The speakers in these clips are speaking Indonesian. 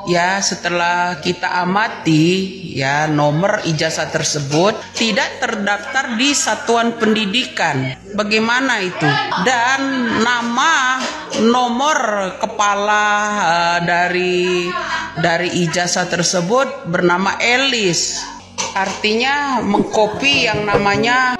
ya setelah kita amati ya nomor ijazah tersebut tidak terdaftar di satuan pendidikan. Bagaimana itu? Dan nama nomor kepala dari ijazah tersebut bernama Elis. Artinya mengcopy yang namanya.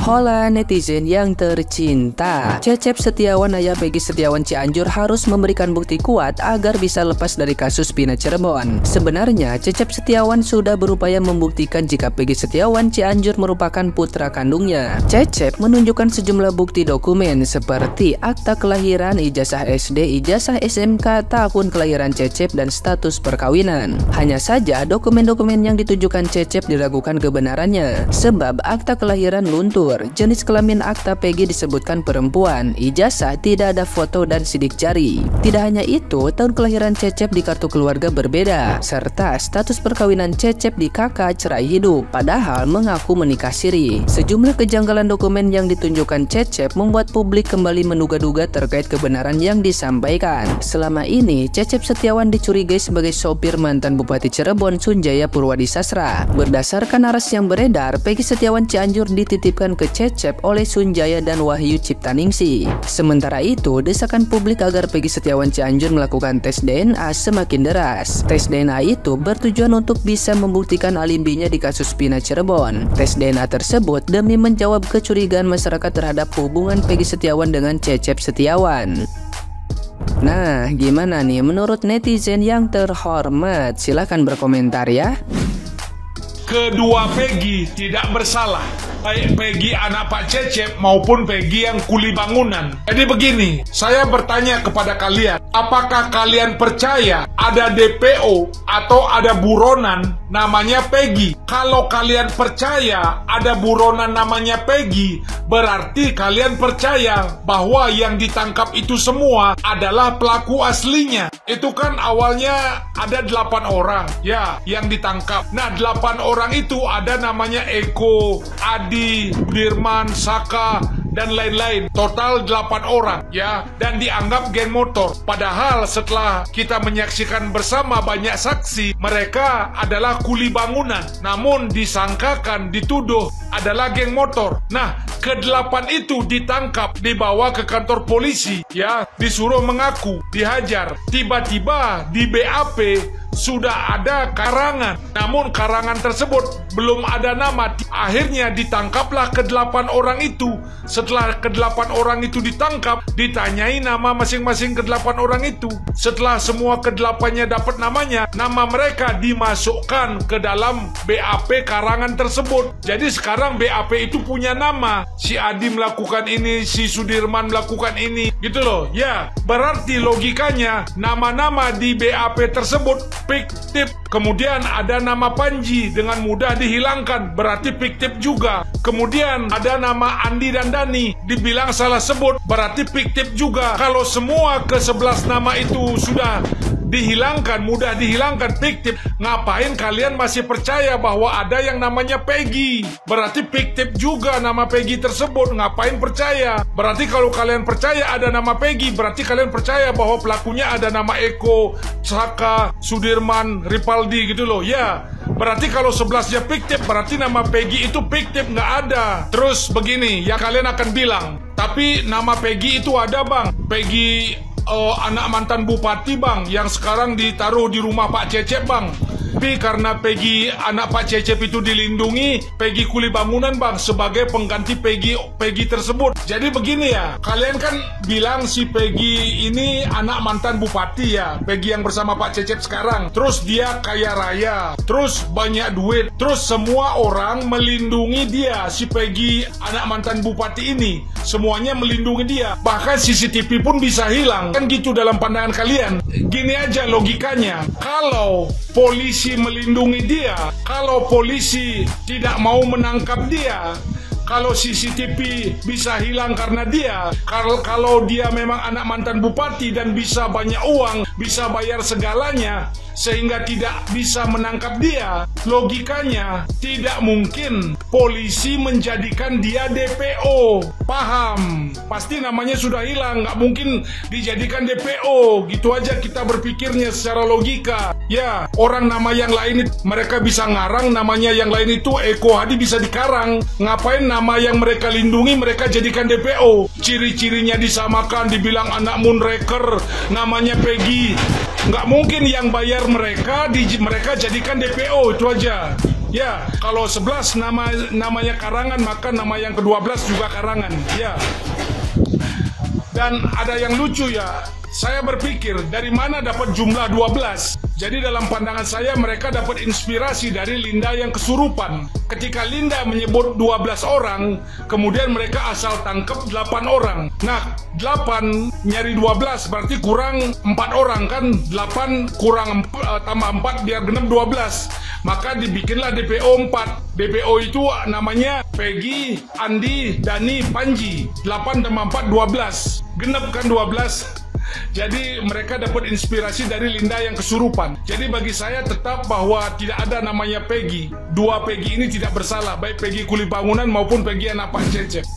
Hola netizen yang tercinta, Cecep Setiawan ayah Peggy Setiawan Cianjur harus memberikan bukti kuat agar bisa lepas dari kasus Pina Cirebon. Sebenarnya Cecep Setiawan sudah berupaya membuktikan jika Peggy Setiawan Cianjur merupakan putra kandungnya. Cecep menunjukkan sejumlah bukti dokumen seperti akta kelahiran, ijazah SD, ijazah SMK, tahun kelahiran Cecep, dan status perkawinan. Hanya saja dokumen-dokumen yang ditunjukkan Cecep diragukan kebenarannya, sebab akta kelahiran luntur. Jenis kelamin akta Peggy disebutkan perempuan, ijazah tidak ada foto dan sidik jari. Tidak hanya itu, tahun kelahiran Cecep di kartu keluarga berbeda, serta status perkawinan Cecep di kakak cerai hidup, padahal mengaku menikah siri. Sejumlah kejanggalan dokumen yang ditunjukkan Cecep membuat publik kembali menduga-duga terkait kebenaran yang disampaikan. Selama ini, Cecep Setiawan dicurigai sebagai sopir mantan Bupati Cirebon Sunjaya Purwadisasra. Berdasarkan narasi yang beredar, Peggy Setiawan Cianjur dititipkan ke Cecep oleh Sunjaya dan Wahyu Ciptaningsih. Sementara itu, desakan publik agar Peggy Setiawan Cianjur melakukan tes DNA semakin deras. Tes DNA itu bertujuan untuk bisa membuktikan alibinya di kasus Pina Cirebon. Tes DNA tersebut demi menjawab kecurigaan masyarakat terhadap hubungan Peggy Setiawan dengan Cecep Setiawan. Nah, gimana nih menurut netizen yang terhormat? Silahkan berkomentar ya. Kedua Peggy tidak bersalah, baik Peggy anak Pak Cecep maupun Peggy yang kuli bangunan. Jadi begini, saya bertanya kepada kalian, apakah kalian percaya ada DPO atau ada buronan namanya Peggy? Kalau kalian percaya ada buronan namanya Peggy, berarti kalian percaya bahwa yang ditangkap itu semua adalah pelaku aslinya. Itu kan awalnya ada 8 orang ya yang ditangkap. Nah, 8 orang itu ada namanya Eko, Adi, Dirman, Saka, dan lain-lain. Total 8 orang ya, dan dianggap geng motor. Padahal setelah kita menyaksikan bersama banyak saksi, mereka adalah kuli bangunan, namun disangkakan, dituduh adalah geng motor. Nah, ke-8 itu ditangkap, dibawa ke kantor polisi ya, disuruh mengaku, dihajar. Tiba-tiba di BAP sudah ada karangan, namun karangan tersebut belum ada nama. Akhirnya ditangkaplah ke-8 orang itu. Setelah ke-8 orang itu ditangkap, ditanyai nama masing-masing ke-8 orang itu. Setelah semua ke-8-nya dapat namanya, nama mereka dimasukkan ke dalam BAP karangan tersebut. Jadi sekarang BAP itu punya nama. Si Adi melakukan ini, si Sudirman melakukan ini, gitu loh. Ya, berarti logikanya nama-nama di BAP tersebut fiktif. Kemudian ada nama Panji dengan mudah dihilangkan, berarti fiktif juga. Kemudian ada nama Andi dan Dani, dibilang salah sebut, berarti fiktif juga. Kalau semua ke-11 nama itu sudah dihilangkan, mudah dihilangkan, fiktif, ngapain kalian masih percaya bahwa ada yang namanya Peggy? Berarti fiktif juga nama Peggy tersebut, ngapain percaya? Berarti kalau kalian percaya ada nama Peggy, berarti kalian percaya bahwa pelakunya ada nama Eko, Saka, Sudirman, Ripaldi, gitu loh. Ya, berarti kalau 11-nya fiktif, berarti nama Peggy itu fiktif, nggak ada. Terus begini, ya kalian akan bilang, tapi nama Peggy itu ada bang, Peggy anak mantan bupati bang, yang sekarang ditaruh di rumah Pak Cecep bang. Tapi karena Peggy anak Pak Cecep itu dilindungi, Peggy kuli bangunan bang sebagai pengganti Peggy tersebut. Jadi begini ya, kalian kan bilang si Peggy ini anak mantan bupati ya, Peggy yang bersama Pak Cecep sekarang. Terus dia kaya raya, terus banyak duit, terus semua orang melindungi dia, si Peggy anak mantan bupati ini. Semuanya melindungi dia, bahkan CCTV pun bisa hilang. Kan gitu dalam pandangan kalian. Gini aja logikanya, kalau polisi melindungi dia, kalau polisi tidak mau menangkap dia, Kalau CCTV bisa hilang karena dia, kalau dia memang anak mantan bupati dan bisa banyak uang, bisa bayar segalanya, sehingga tidak bisa menangkap dia, logikanya tidak mungkin polisi menjadikan dia DPO. Paham? Pasti namanya sudah hilang, nggak mungkin dijadikan DPO. Gitu aja kita berpikirnya secara logika. Ya, orang nama yang lain mereka bisa ngarang, namanya yang lain itu Eko Hadi bisa dikarang. Ngapain nama yang mereka lindungi mereka jadikan DPO? Ciri-cirinya disamakan, dibilang anak Moonraker, namanya Peggy. Nggak mungkin yang bayar mereka jadikan DPO, itu aja. Ya, kalau 11 namanya karangan, maka nama yang ke-12 juga karangan. Ya. Dan ada yang lucu ya, saya berpikir dari mana dapat jumlah 12? Jadi dalam pandangan saya mereka dapat inspirasi dari Linda yang kesurupan. Ketika Linda menyebut 12 orang, kemudian mereka asal tangkap 8 orang. Nah, 8 nyari 12 berarti kurang 4 orang kan? 8 kurang tambah 4 biar genap 12. Maka dibikinlah DPO 4. DPO itu namanya Peggy, Andi, Dani, Panji. 8 tambah 4, 12. Genap kan 12. Jadi mereka dapat inspirasi dari Linda yang kesurupan. Jadi bagi saya tetap bahwa tidak ada namanya Peggy. Dua Peggy ini tidak bersalah, baik Peggy Kulibangunan maupun Peggy anak Pak Cecep.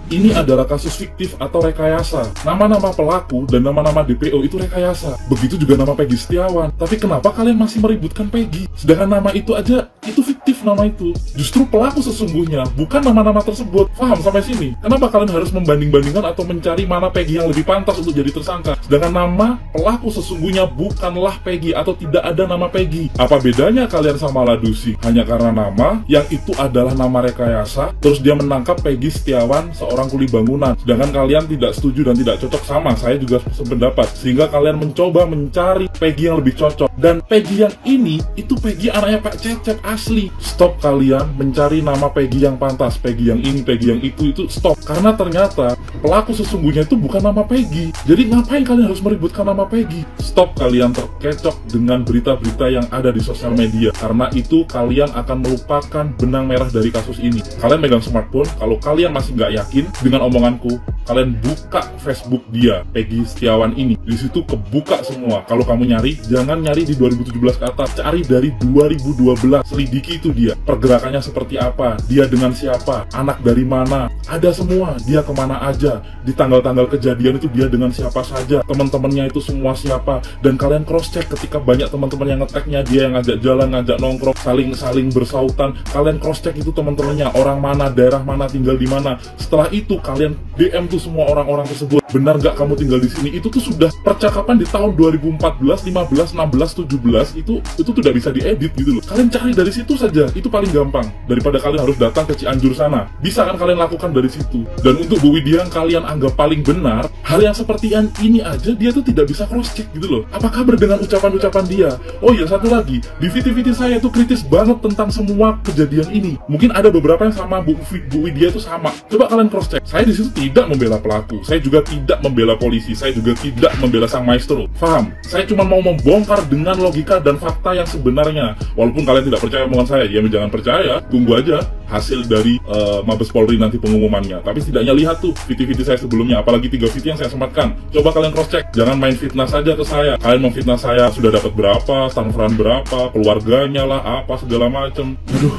Ini adalah kasus fiktif atau rekayasa. Nama-nama pelaku dan nama-nama DPO itu rekayasa. Begitu juga nama Peggy Setiawan. Tapi kenapa kalian masih meributkan Peggy? Sedangkan nama itu aja, itu fiktif nama itu. Justru pelaku sesungguhnya, bukan nama-nama tersebut. Paham sampai sini? Kenapa kalian harus membanding-bandingkan atau mencari mana Peggy yang lebih pantas untuk jadi tersangka? Sedangkan nama pelaku sesungguhnya bukanlah Peggy atau tidak ada nama Peggy. Apa bedanya kalian sama Ladusi? Hanya karena nama yang itu adalah nama rekayasa, terus dia menangkap Peggy Setiawan, orang Kulibangunan. Sedangkan kalian tidak setuju dan tidak cocok sama, saya juga sependapat. Sehingga kalian mencoba mencari Peggy yang lebih cocok. Dan Peggy yang ini, itu Peggy anaknya Pak Cecep asli. Stop kalian mencari nama Peggy yang pantas. Peggy yang ini, Peggy yang itu stop. Karena ternyata pelaku sesungguhnya itu bukan nama Peggy. Jadi ngapain kalian harus meributkan nama Peggy? Stop kalian terkecoh dengan berita-berita yang ada di sosial media. Karena itu kalian akan melupakan benang merah dari kasus ini. Kalian megang smartphone, kalau kalian masih nggak yakin dengan omonganku, kalian buka Facebook dia, Peggy Setiawan ini. Di situ kebuka semua. Kalau kamu nyari, jangan nyari di 2017 ke atas, cari dari 2012. Selidiki itu dia, pergerakannya seperti apa, dia dengan siapa, anak dari mana, ada semua. Dia kemana aja, di tanggal-tanggal kejadian itu dia dengan siapa saja, teman-temannya itu semua siapa. Dan kalian cross check ketika banyak teman-teman yang nge-tag-nya dia, yang ngajak jalan, ngajak nongkrong, saling bersautan. Kalian cross check itu teman-temannya, orang mana, daerah mana, tinggal di mana. Setelah itu kalian DM tuh semua orang-orang tersebut. Benar nggak kamu tinggal di sini? Itu tuh sudah percakapan di tahun 2014, 15, 16, 17. Itu tidak bisa diedit gitu loh. Kalian cari dari situ saja. Itu paling gampang daripada kalian harus datang ke Cianjur sana. Bisa kan kalian lakukan dari situ. Dan untuk Bu Widya yang kalian anggap paling benar, hal yang seperti ini aja dia tuh tidak bisa cross check gitu loh. Apa kabar dengan ucapan-ucapan dia? Oh iya, satu lagi, di video-video saya itu kritis banget tentang semua kejadian ini. Mungkin ada beberapa yang sama Bu Widya itu sama. Coba kalian cross check. Saya di situ tidak membela pelaku, saya juga tidak membela polisi, saya juga tidak membela sang maestro. Paham? Saya cuma mau membongkar dengan logika dan fakta yang sebenarnya. Walaupun kalian tidak percaya omongan saya, ya jangan percaya, tunggu aja hasil dari Mabes Polri nanti pengumumannya. Tapi setidaknya lihat tuh video-video saya sebelumnya, apalagi 3 video yang saya sematkan. Coba kalian cross check, jangan main fitnah saja ke saya. Kalian memfitnah saya sudah dapat berapa, transferan berapa, keluarganya lah, apa segala macem. Aduh.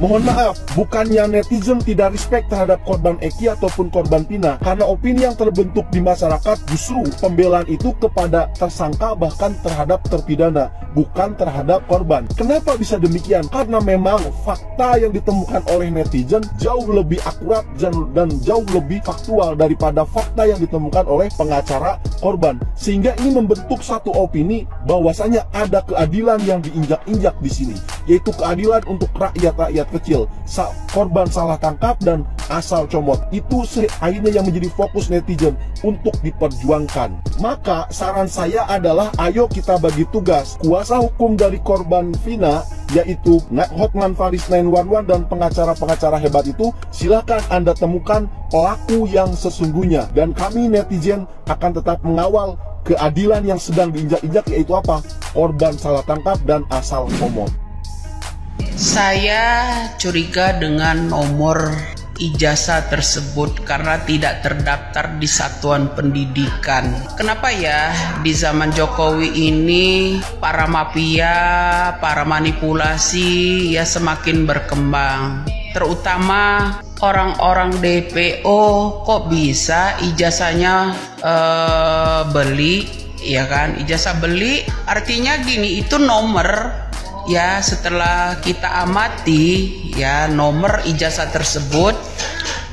Mohon maaf, bukannya netizen tidak respect terhadap korban Eki ataupun korban Pina, karena opini yang terbentuk di masyarakat justru pembelaan itu kepada tersangka bahkan terhadap terpidana, bukan terhadap korban. Kenapa bisa demikian? Karena memang fakta yang ditemukan oleh netizen jauh lebih akurat dan jauh lebih faktual daripada fakta yang ditemukan oleh pengacara korban. Sehingga ini membentuk satu opini bahwasanya ada keadilan yang diinjak-injak di sini, yaitu keadilan untuk rakyat-rakyat kecil. Korban salah tangkap dan asal comot. Itu akhirnya yang menjadi fokus netizen untuk diperjuangkan. Maka saran saya adalah ayo kita bagi tugas. Kuasa hukum dari korban Vina, yaitu Hotman Paris 911 dan pengacara-pengacara hebat itu, silakan Anda temukan pelaku yang sesungguhnya. Dan kami netizen akan tetap mengawal keadilan yang sedang diinjak-injak, yaitu apa? Korban salah tangkap dan asal comot. Saya curiga dengan nomor ijazah tersebut karena tidak terdaftar di satuan pendidikan. Kenapa ya di zaman Jokowi ini para mafia, para manipulasi ya semakin berkembang. Terutama orang-orang DPO kok bisa ijazahnya beli, ya kan? Ijazah beli artinya gini, itu nomor. Ya, setelah kita amati ya nomor ijazah tersebut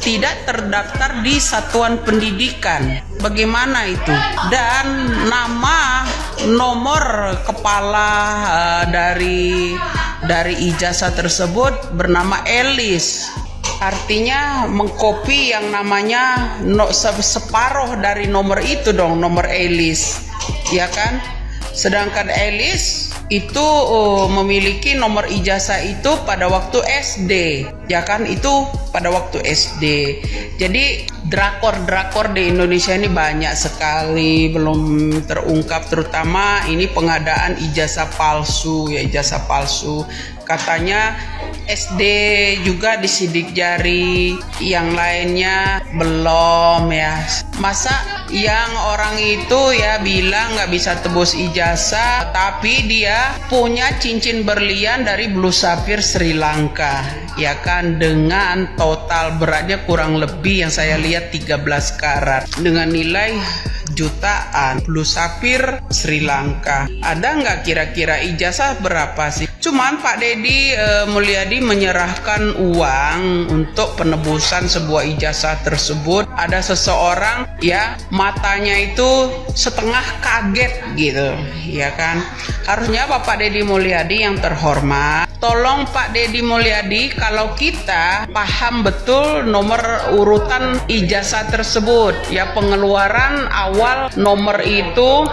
tidak terdaftar di satuan pendidikan. Bagaimana itu? Dan nama nomor kepala dari ijazah tersebut bernama Elis. Artinya mengcopy yang namanya separuh dari nomor itu dong, nomor Elis. Ya kan? Sedangkan Elis itu memiliki nomor ijazah itu pada waktu SD, ya kan, itu pada waktu SD. Jadi drakor di Indonesia ini banyak sekali belum terungkap, terutama ini pengadaan ijazah palsu ya, ijazah palsu. Katanya SD juga disidik jari, yang lainnya belum ya. Masa yang orang itu ya bilang nggak bisa tebus ijazah, tapi dia punya cincin berlian dari Blue Sapphire Sri Lanka, ya kan, dengan total beratnya kurang lebih yang saya lihat 13 karat dengan nilai jutaan. Blue Sapphire Sri Lanka. Ada nggak kira-kira ijazah berapa sih? Cuman Pak Deddy Mulyadi menyerahkan uang untuk penebusan sebuah ijazah tersebut. Ada seseorang ya matanya itu setengah kaget gitu, ya kan. Harusnya Bapak Deddy Mulyadi yang terhormat, tolong Pak Deddy Mulyadi, kalau kita paham betul nomor urutan ijazah tersebut ya, pengeluaran awal nomor itu,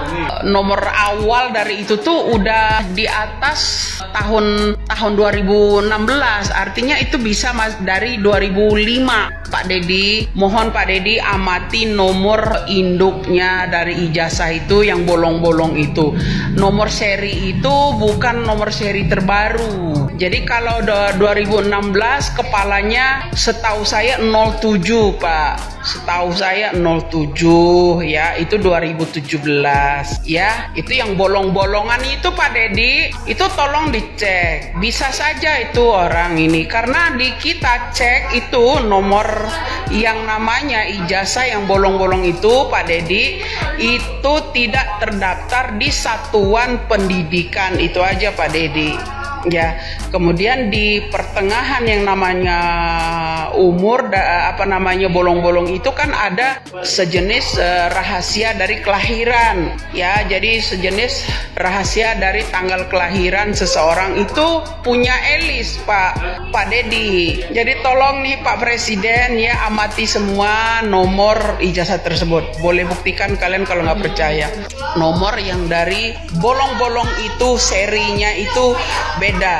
nomor awal dari itu tuh udah di atas tahun 2016, artinya itu bisa dari 2005. Pak Deddy, mohon Pak Deddy amati nomor induknya dari ijazah itu yang bolong-bolong itu. Nomor seri itu bukan nomor seri terbaru. Jadi kalau 2016 kepalanya setahu saya 07 Pak. Setahu saya 07 ya, itu 2017 ya. Itu yang bolong-bolongan itu Pak Deddy, itu tolong dicek. Bisa saja itu orang ini, karena di kita cek itu nomor yang namanya ijazah yang bolong-bolong itu Pak Deddy itu tidak terdaftar di satuan pendidikan. Itu aja Pak Deddy ya. Kemudian di pertengahan yang namanya umur bolong-bolong itu kan ada sejenis rahasia dari kelahiran ya. Jadi sejenis rahasia dari tanggal kelahiran seseorang itu punya Elis Pak Deddy. Jadi tolong nih Pak Presiden ya, amati semua nomor ijazah tersebut. Boleh buktikan kalian kalau nggak percaya. Nomor yang dari bolong-bolong itu serinya itu beda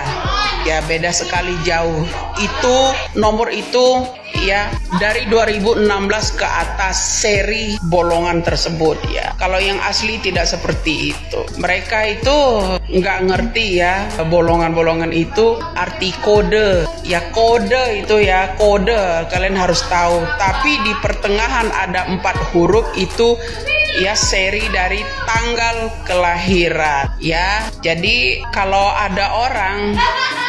ya, beda sekali jauh. Itu nomor itu ya dari 2016 ke atas seri bolongan tersebut ya. Kalau yang asli tidak seperti itu. Mereka itu nggak ngerti ya bolongan-bolongan itu arti kode ya. Kode itu ya, kode kalian harus tahu. Tapi di pertengahan ada 4 huruf itu ya, seri dari tanggal kelahiran ya. Jadi kalau ada orang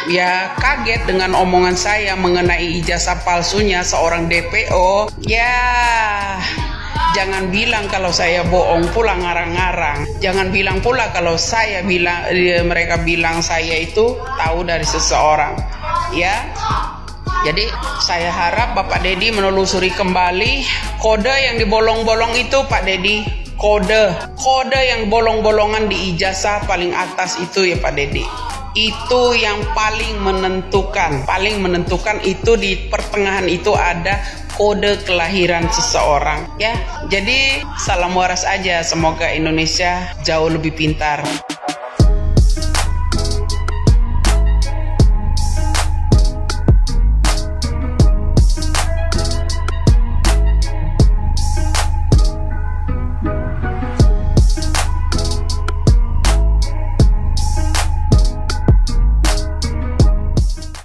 ya kaget dengan omongan saya mengenai ijazah palsunya seorang DPO, ya jangan bilang kalau saya bohong pula ngarang-ngarang. Jangan bilang pula kalau saya bilang, mereka bilang saya itu tahu dari seseorang ya. Jadi saya harap Bapak Deddy menelusuri kembali kode yang dibolong-bolong itu Pak Deddy. Kode yang bolong-bolongan di ijazah paling atas itu ya Pak Deddy. Itu yang paling menentukan itu di pertengahan itu ada kode kelahiran seseorang ya. Jadi salam waras aja, semoga Indonesia jauh lebih pintar.